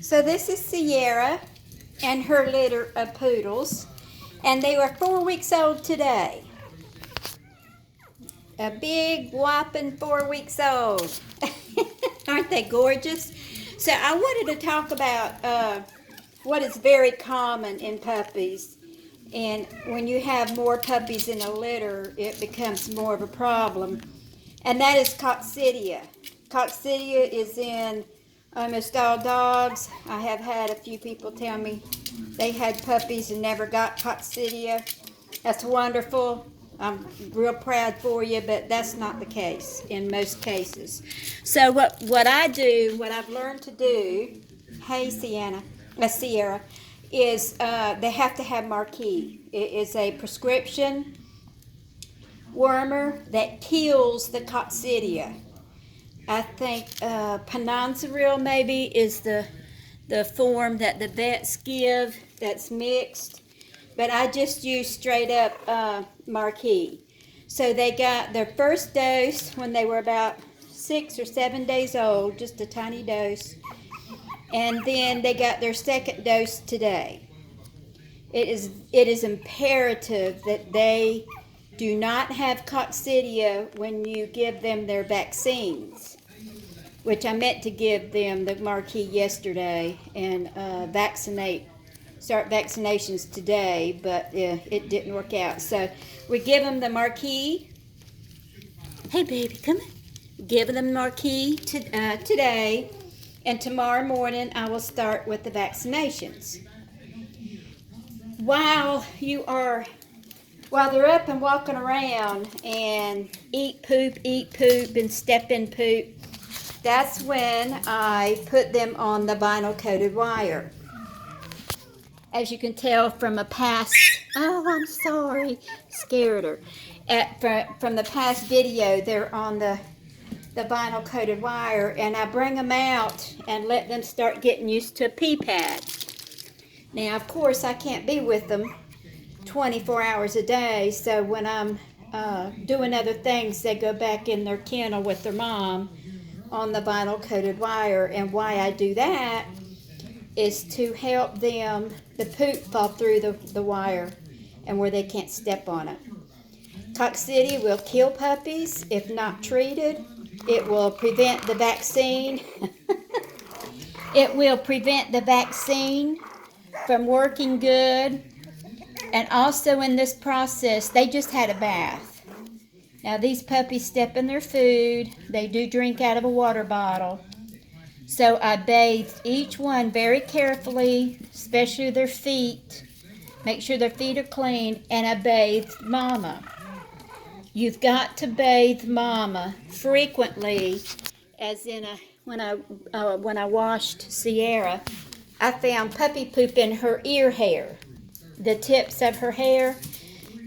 So this is Sierra and her litter of poodles, and they were 4 weeks old today. A big whopping 4 weeks old. Aren't they gorgeous? So I wanted to talk about what is very common in puppies. And when you have more puppies in a litter, it becomes more of a problem. And that is coccidia. Coccidia is in almost all dogs. I have had a few people tell me they had puppies and never got coccidia. That's wonderful. I'm real proud for you, but that's not the case in most cases. So what I do, what I've learned to do, hey Sierra, is they have to have Marquis. It is a prescription wormer that kills the coccidia. I think Pananzaril maybe is the form that the vets give that's mixed. But I just use straight up Marquis. So they got their first dose when they were about 6 or 7 days old, just a tiny dose. And then they got their second dose today. It is imperative that they do not have coccidia when you give them their vaccines, which I meant to give them the Marquis yesterday and start vaccinations today, but it didn't work out. So we give them the Marquis. Hey, baby, come on. Give them Marquis today, and tomorrow morning I will start with the vaccinations. While they're up and walking around and eat poop, and step in poop, that's when I put them on the vinyl coated wire. As you can tell from a past, oh, I'm sorry, scared her. From the past video, they're on the vinyl coated wire, and I bring them out and let them start getting used to a pee pad. Now, of course, I can't be with them 24 hours a day, so when I'm doing other things, they go back in their kennel with their mom on the vinyl coated wire. And why I do that is to help them, the poop fall through the wire and where they can't step on it. Coccidia will kill puppies if not treated. It will prevent the vaccine. It will prevent the vaccine from working good. And also in this process, they just had a bath. Now these puppies step in their food. They do drink out of a water bottle. So I bathed each one very carefully, especially their feet. Make sure their feet are clean, and I bathed Mama. You've got to bathe Mama frequently, as in when I washed Sierra, I found puppy poop in her ear hair, the tips of her hair.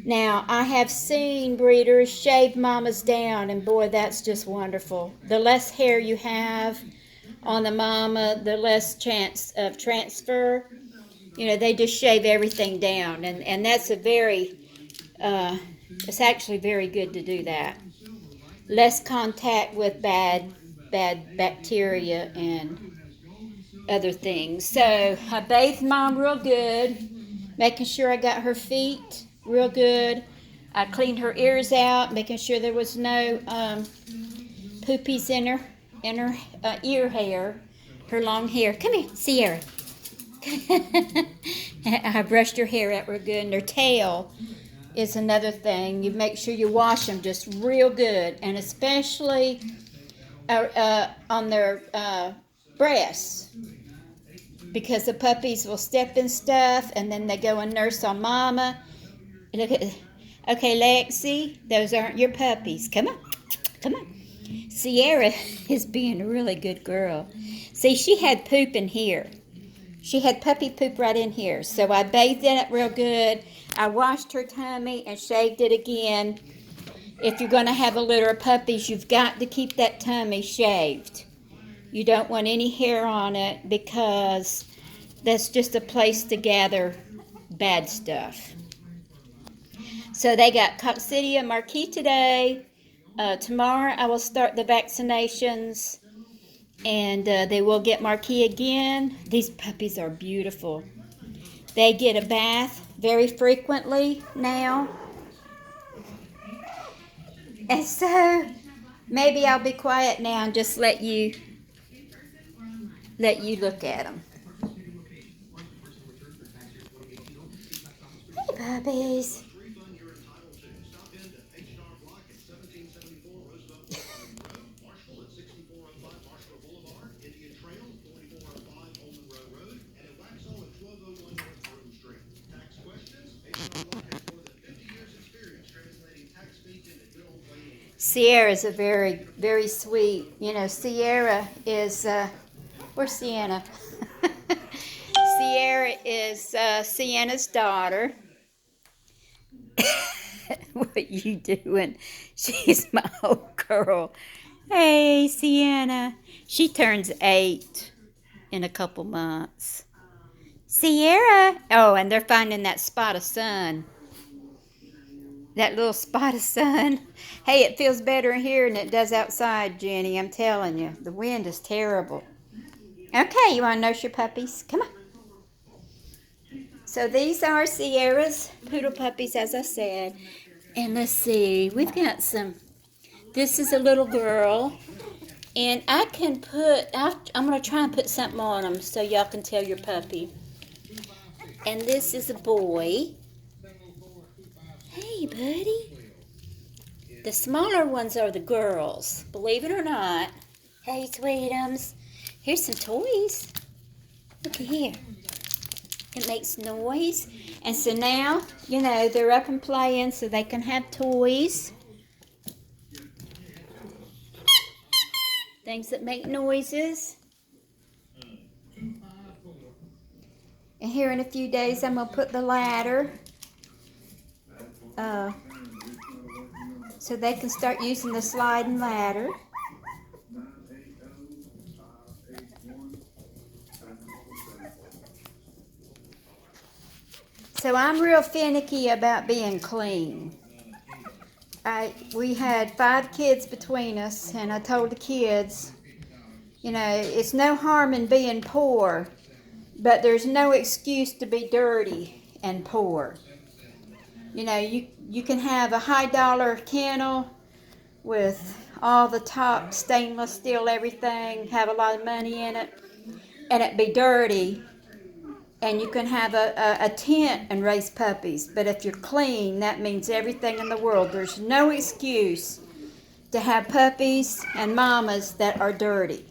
Now, I have seen breeders shave Mamas down, and boy, that's just wonderful. The less hair you have on the mama, the less chance of transfer. You know, they just shave everything down, and that's it's actually very good to do that. Less contact with bad bacteria and other things. So I bathed Mom real good, making sure I got her feet real good. I cleaned her ears out, making sure there was no poopies in her ear hair, her long hair. Come here, Sierra. I brushed her hair out real good, and her tail is another thing. You make sure you wash them just real good, and especially on their breasts, because the puppies will step in stuff, and then they go and nurse on Mama. Look at, okay, Lexi, those aren't your puppies. Come on, come on. Sierra is being a really good girl. See, she had poop in here. She had puppy poop right in here. So I bathed it real good. I washed her tummy and shaved it again. If you're going to have a litter of puppies, you've got to keep that tummy shaved. You don't want any hair on it, because that's just a place to gather bad stuff. So they got Coccidia Marquis today. Tomorrow I will start the vaccinations, And they will get Marquis again. These puppies are beautiful. They get a bath very frequently now. And so maybe I'll be quiet now and just let you look at them. Hey, puppies. Sierra's a very, very sweet. You know, Sierra is, where's Sienna? Sierra is Sienna's daughter. What you doing? She's my old girl. Hey, Sienna. She turns 8 in a couple months. Sierra. Oh, and they're finding that spot of sun. That little spot of sun. Hey, it feels better in here than it does outside, Jenny. I'm telling you. The wind is terrible. Okay, you want to nurse your puppies? Come on. So these are Sierra's poodle puppies, as I said. And let's see. We've got some. This is a little girl. And I can put, I'm going to try and put something on them so y'all can tell your puppy. And this is a boy. Hey, buddy. The smaller ones are the girls, believe it or not. Hey, sweetums. Here's some toys. Look at here. It makes noise. And so now, you know, they're up and playing so they can have toys. Things that make noises. And here in a few days, I'm going to put the ladder so they can start using the sliding ladder. So I'm real finicky about being clean. We had 5 kids between us, and I told the kids, you know, it's no harm in being poor, but there's no excuse to be dirty and poor. You know, you can have a high dollar kennel with all the top stainless steel everything, have a lot of money in it, and it be dirty. And you can have a tent and raise puppies. But if you're clean, that means everything in the world. There's no excuse to have puppies and mamas that are dirty.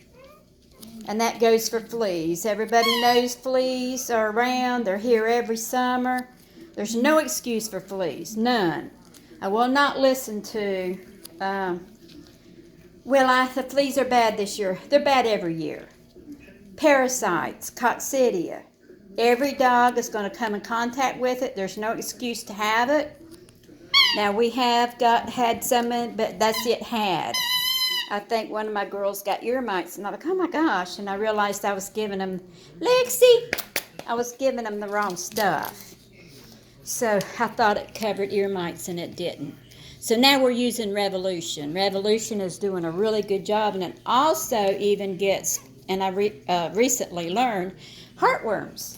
And that goes for fleas. Everybody knows fleas are around. They're here every summer. There's no excuse for fleas. None. I will not listen to, the fleas are bad this year. They're bad every year. Parasites, coccidia. Every dog is going to come in contact with it. There's no excuse to have it. Now, we have had some, but that's it had. I think one of my girls got ear mites, and I'm like, oh my gosh. And I realized I was giving them, Lexi, I was giving them the wrong stuff. So I thought it covered ear mites, and it didn't. So now we're using Revolution. Revolution is doing a really good job, and it also even gets, and I recently learned, heartworms.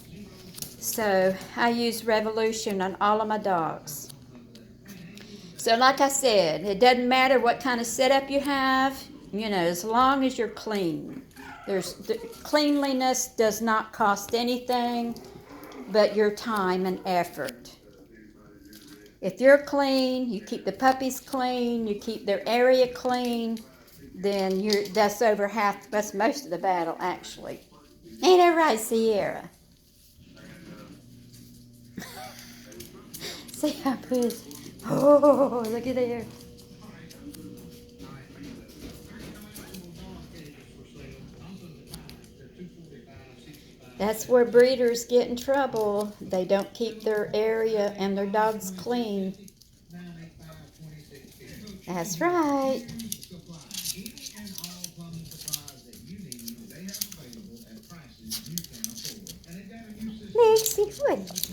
So I use Revolution on all of my dogs. So like I said, it doesn't matter what kind of setup you have, you know, as long as you're clean. Cleanliness does not cost anything but your time and effort. If you're clean, you keep the puppies clean, you keep their area clean, then that's most of the battle, actually. Ain't that right, Sierra? See how pretty. Oh, look at there. That's where breeders get in trouble. They don't keep their area and their dogs clean. That's right. Lexi, what?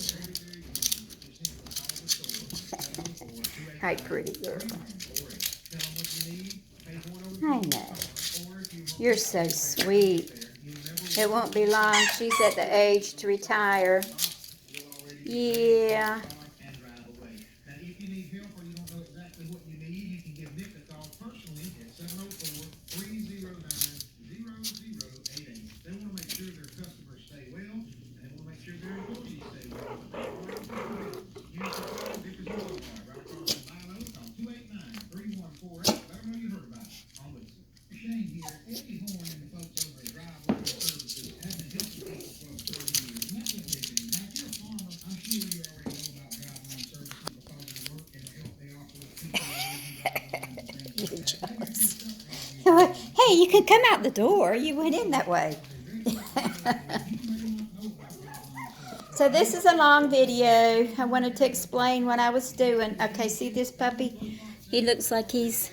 Hi, pretty girl. I know. You're so sweet. It won't be long. She's at the age to retire. Yeah. You're jealous. Hey, you can come out the door. You went in that way. So this is a long video. I wanted to explain what I was doing. Okay, see this puppy? He looks like he's,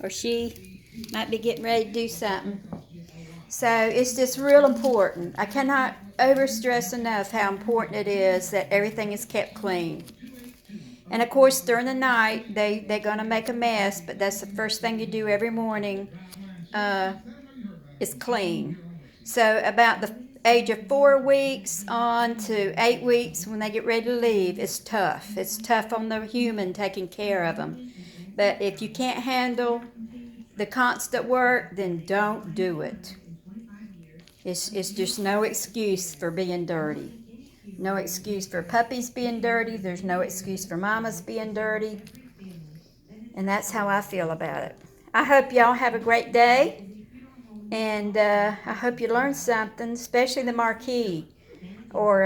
or she, might be getting ready to do something. So it's just real important. I cannot overstress enough how important it is that everything is kept clean. And of course, during the night, they're going to make a mess, but that's the first thing you do every morning is clean. So about the age of 4 weeks on to 8 weeks, when they get ready to leave, it's tough. It's tough on the human taking care of them. But if you can't handle the constant work, then don't do it. It's just no excuse for being dirty. No excuse for puppies being dirty. There's no excuse for mamas being dirty. And that's how I feel about it. I hope y'all have a great day. And I hope you learned something, especially the marquee. Or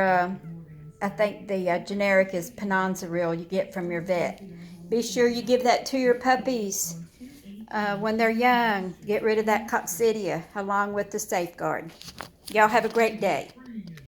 I think the generic is Pananzaril you get from your vet. Be sure you give that to your puppies when they're young. Get rid of that coccidia along with the safeguard. Y'all have a great day.